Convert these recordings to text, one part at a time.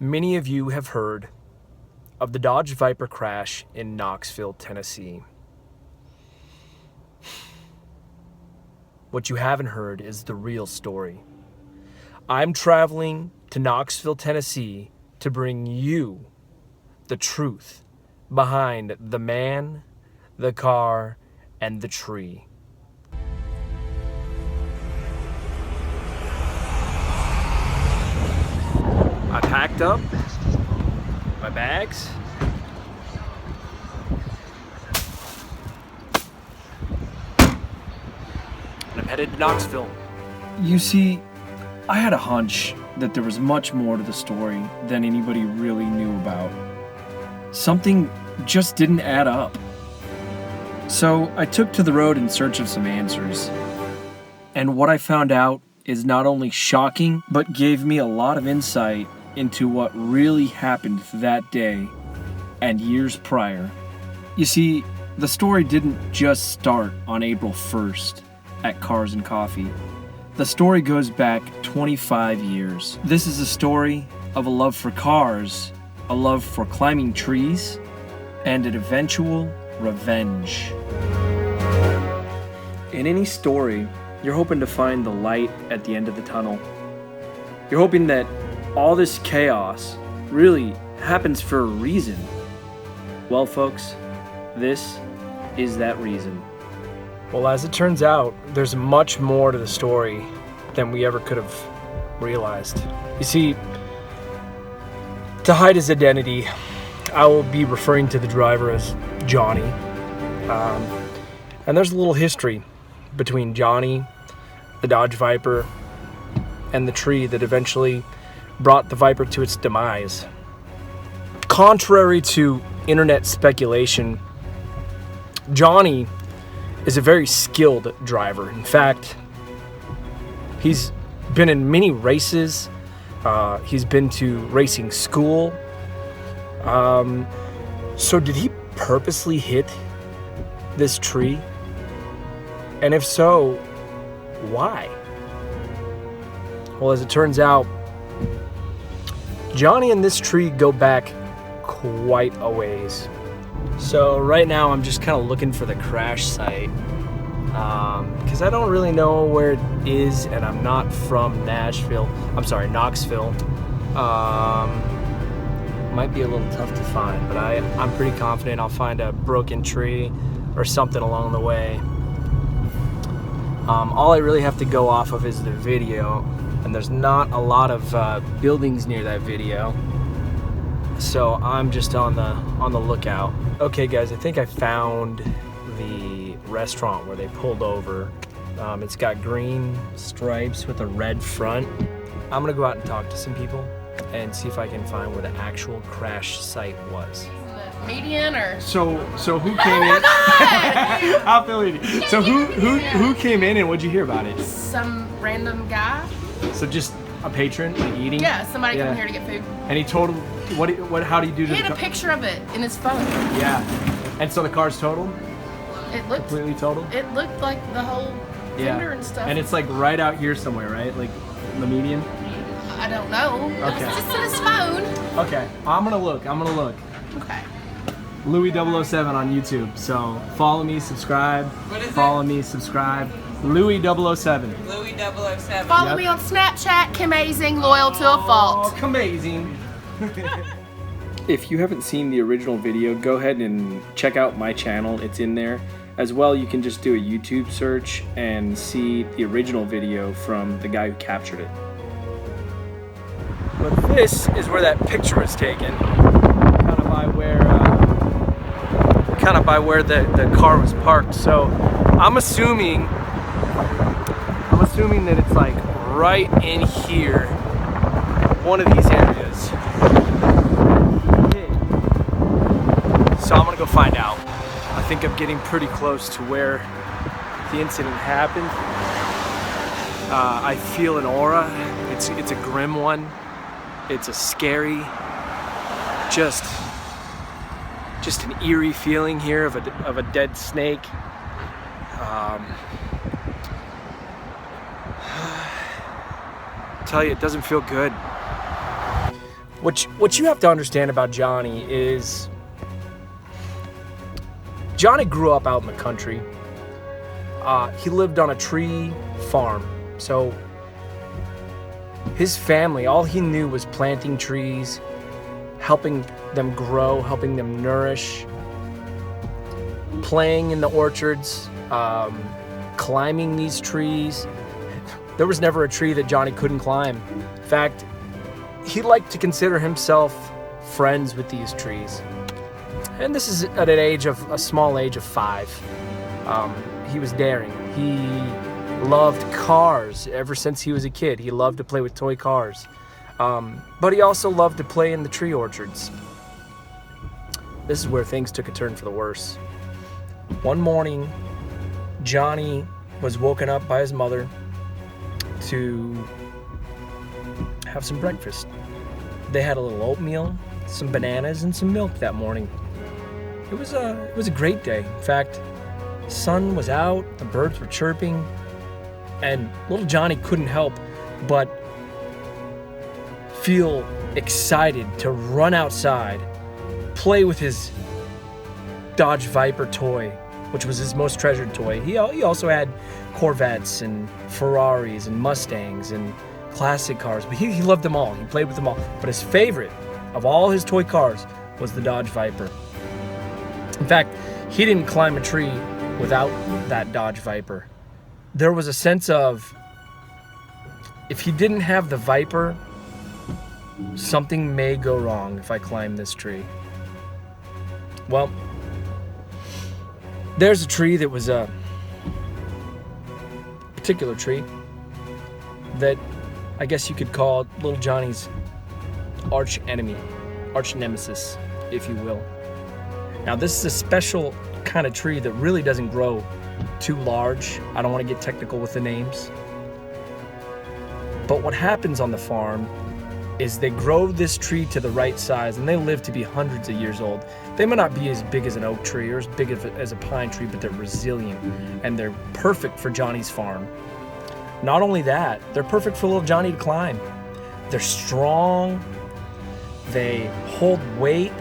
Many of you have heard of the Dodge Viper crash in Knoxville, Tennessee. What you haven't heard is the real story. I'm traveling to Knoxville, Tennessee to bring you the truth behind the man, the car, and the tree. I packed up my bags. And I'm headed to Knoxville. You see, I had a hunch that there was much more to the story than anybody really knew about. Something just didn't add up. So I took to the road in search of some answers. And what I found out is not only shocking, but gave me a lot of insight into what really happened that day and years prior. You see, the story didn't just start on April 1st at Cars and Coffee. The story goes back 25 years. This is a story of a love for cars, a love for climbing trees, and an eventual revenge. In any story, you're hoping to find the light at the end of the tunnel. You're hoping that all this chaos really happens for a reason. Well, folks, this is that reason. Well, as it turns out, there's much more to the story than we ever could have realized. You see, to hide his identity, I will be referring to the driver as Johnny. And there's a little history between Johnny, the Dodge Viper, and the tree that eventually brought the Viper to its demise. Contrary to internet speculation, Johnny is a very skilled driver. In fact, he's been in many races. He's been to racing school. So did he purposely hit this tree? And if so, why? Well, as it turns out, Johnny and this tree go back quite a ways. So right now I'm just kind of looking for the crash site because I don't really know where it is, and I'm not from Knoxville. Might be a little tough to find, but I'm pretty confident I'll find a broken tree or something along the way. All I really have to go off of is the video, and there's not a lot of buildings near that video, so I'm just on the lookout. Okay guys, I think I found the restaurant where they pulled over. It's got green stripes with a red front. I'm gonna go out and talk to some people and see if I can find where the actual crash site was. Median or so who came in? I'll fill you. So who came in and what'd you hear about it? some random guy. So just a patron, like eating? Yeah, somebody come here to get food. And he told him what how do you do to He had a picture of it in his phone. Yeah. And so the car's totaled? It looked Completely totaled? It looked like the whole fender and stuff. And it's like right out here somewhere, right? Like the median? I don't know. Okay. It's just in his phone. Okay. I'm gonna look. Okay. Louis 007 on YouTube. So follow me, subscribe. What is Follow me, subscribe. Louis 007. Louis 007. Follow me on Snapchat, Kimazing, loyal to a fault. Oh, amazing. If you haven't seen the original video, go ahead and check out my channel. It's in there. As well, you can just do a YouTube search and see the original video from the guy who captured it. But this is where that picture was taken, kind of by where the car was parked. So I'm assuming that it's like right in here, one of these areas. So I'm gonna go find out. I think I'm getting pretty close to where the incident happened. I feel an aura. It's a grim one. It's a scary, just an eerie feeling here of a dead snake. Tell you, it doesn't feel good. What you have to understand about Johnny is Johnny grew up out in the country. He lived on a tree farm. So his family, all he knew was planting trees, helping them grow, helping them nourish, playing in the orchards, climbing these trees. There was never a tree that Johnny couldn't climb. In fact, he liked to consider himself friends with these trees. And this is at a small age of 5. He was daring. He loved cars ever since he was a kid. He loved to play with toy cars. But he also loved to play in the tree orchards. This is where things took a turn for the worse. One morning, Johnny was woken up by his mother to have some breakfast. They had a little oatmeal, some bananas, and some milk that morning. It was a great day. In fact, the sun was out, the birds were chirping, and little Johnny couldn't help but feel excited to run outside, play with his Dodge Viper toy, which was his most treasured toy. He also had Corvettes and Ferraris and Mustangs and classic cars, but he loved them all. He played with them all. But his favorite of all his toy cars was the Dodge Viper. In fact, he didn't climb a tree without that Dodge Viper. There was a sense of, if he didn't have the Viper, something may go wrong if I climb this tree. Well, there's a tree that was a particular tree that I guess you could call little Johnny's arch enemy, arch nemesis, if you will. Now, this is a special kind of tree that really doesn't grow too large. I don't want to get technical with the names. But what happens on the farm is they grow this tree to the right size, and they live to be hundreds of years old. They may not be as big as an oak tree or as big as a pine tree, but they're resilient, and they're perfect for Johnny's farm. Not only that, they're perfect for little Johnny to climb. They're strong, they hold weight.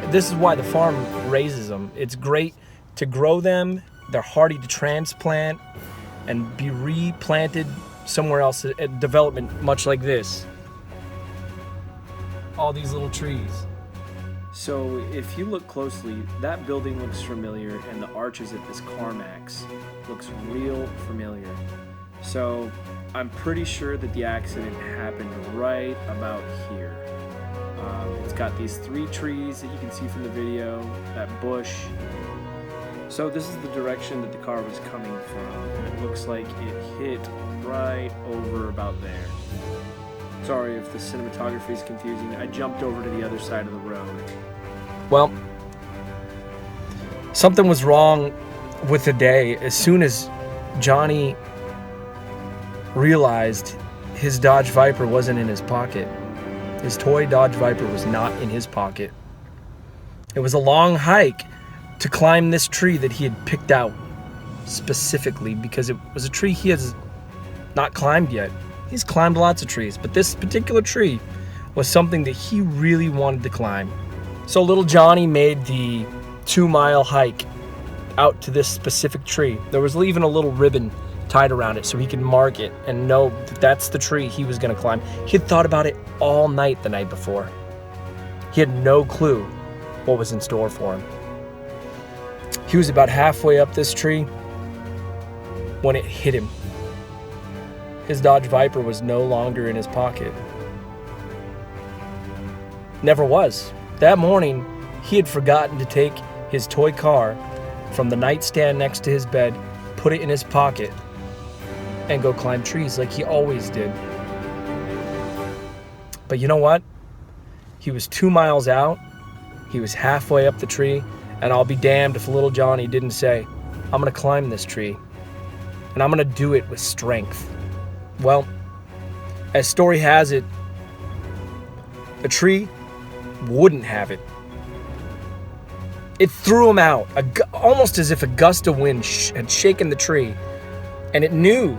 This is why the farm raises them. It's great to grow them. They're hardy to transplant and be replanted somewhere else at development, much like this. All these little trees. So if you look closely, that building looks familiar, and the arches at this CarMax looks real familiar. So I'm pretty sure that the accident happened right about here. It's got these 3 trees that you can see from the video, that bush. So this is the direction that the car was coming from, and it looks like it hit right over about there. Sorry if the cinematography is confusing. I jumped over to the other side of the road. Well, something was wrong with the day. As soon as Johnny realized his Dodge Viper wasn't in his pocket, his toy Dodge Viper was not in his pocket. It was a long hike to climb this tree that he had picked out specifically because it was a tree he has not climbed yet. He's climbed lots of trees, but this particular tree was something that he really wanted to climb. So little Johnny made the 2-mile hike out to this specific tree. There was even a little ribbon tied around it so he could mark it and know that that's the tree he was going to climb. He had thought about it all night the night before. He had no clue what was in store for him. He was about halfway up this tree when it hit him. His Dodge Viper was no longer in his pocket. Never was. That morning, he had forgotten to take his toy car from the nightstand next to his bed, put it in his pocket, and go climb trees like he always did. But you know what? He was 2 miles out. He was halfway up the tree, and I'll be damned if little Johnny didn't say, I'm gonna climb this tree, and I'm gonna do it with strength. Well, as story has it, the tree wouldn't have it. It threw him out, almost as if a gust of wind had shaken the tree, and it knew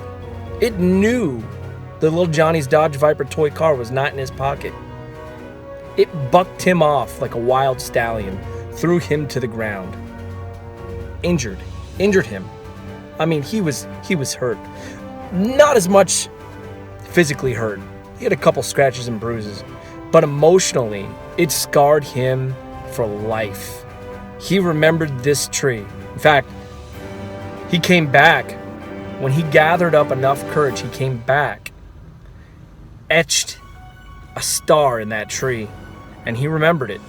that little Johnny's Dodge Viper toy car was not in his pocket. It bucked him off like a wild stallion, threw him to the ground. Injured him. I mean, he was hurt. Not as much physically hurt. He had a couple scratches and bruises, but emotionally, it scarred him for life. He remembered this tree. In fact, he came back. When he gathered up enough courage, he came back, etched a star in that tree, and he remembered it.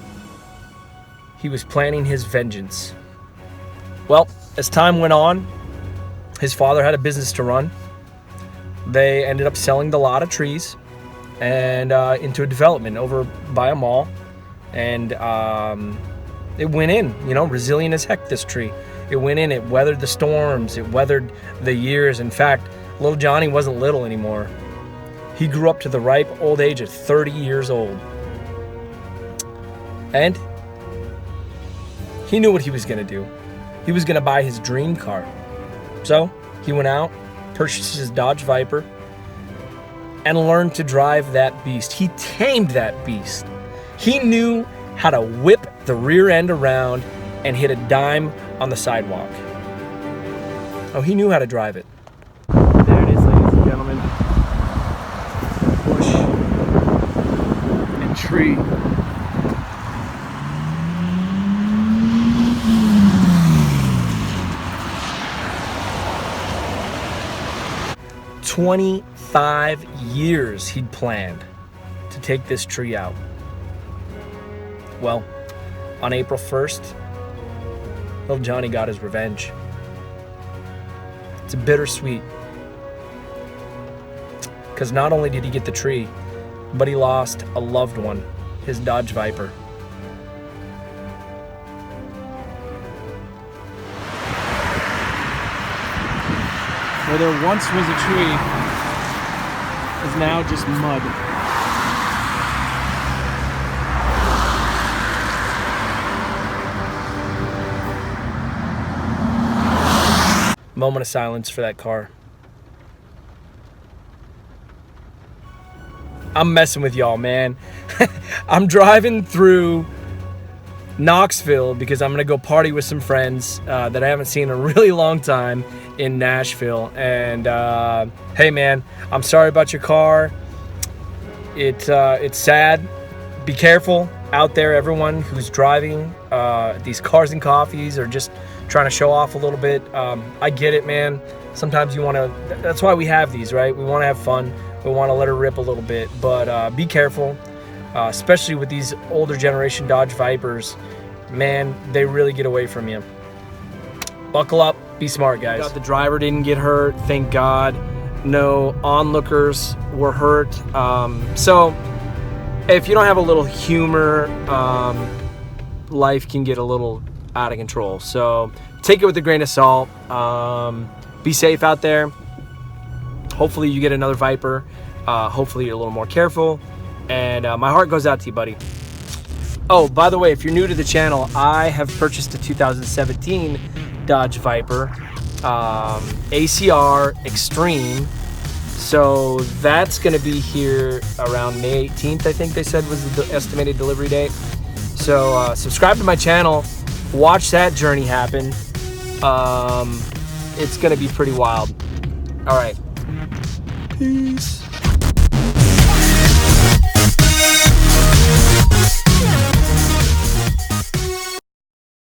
He was planning his vengeance. Well, as time went on, his father had a business to run. They ended up selling the lot of trees and into a development over by a mall. And it went in, resilient as heck, this tree. It went in, it weathered the storms, it weathered the years. In fact, little Johnny wasn't little anymore. He grew up to the ripe old age of 30 years old. And he knew what he was going to do. He was going to buy his dream car. So he went out, purchased his Dodge Viper, and learned to drive that beast. He tamed that beast. He knew how to whip the rear end around and hit a dime on the sidewalk. Oh, he knew how to drive it. There it is, ladies and gentlemen. Bush and tree. "25 years he'd planned to take this tree out." Well, on April 1st, little Johnny got his revenge. It's a bittersweet, because not only did he get the tree, but he lost a loved one, his Dodge Viper. Where there once was a tree is now just mud. Moment of silence for that car. I'm messing with y'all, man. I'm driving through Knoxville because I'm gonna go party with some friends that I haven't seen in a really long time in Nashville. And hey, man, I'm sorry about your car. It's sad. Be careful out there, everyone who's driving these cars and coffees or just trying to show off a little bit. I get it, man. Sometimes you want to, that's why we have these, right? We want to have fun. We want to let her rip a little bit, but be careful, especially with these older generation Dodge Vipers. Man, they really get away from you. Buckle up, be smart, guys. The driver didn't get hurt, thank God. No onlookers were hurt. So if you don't have a little humor, life can get a little out of control. So take it with a grain of salt. Be safe out there. Hopefully you get another Viper. Hopefully you're a little more careful. And my heart goes out to you, buddy. Oh, by the way, if you're new to the channel, I have purchased a 2017 Dodge Viper ACR Extreme. So that's going to be here around May 18th, I think they said was the estimated delivery date. So subscribe to my channel. Watch that journey happen. It's going to be pretty wild. All right. Peace.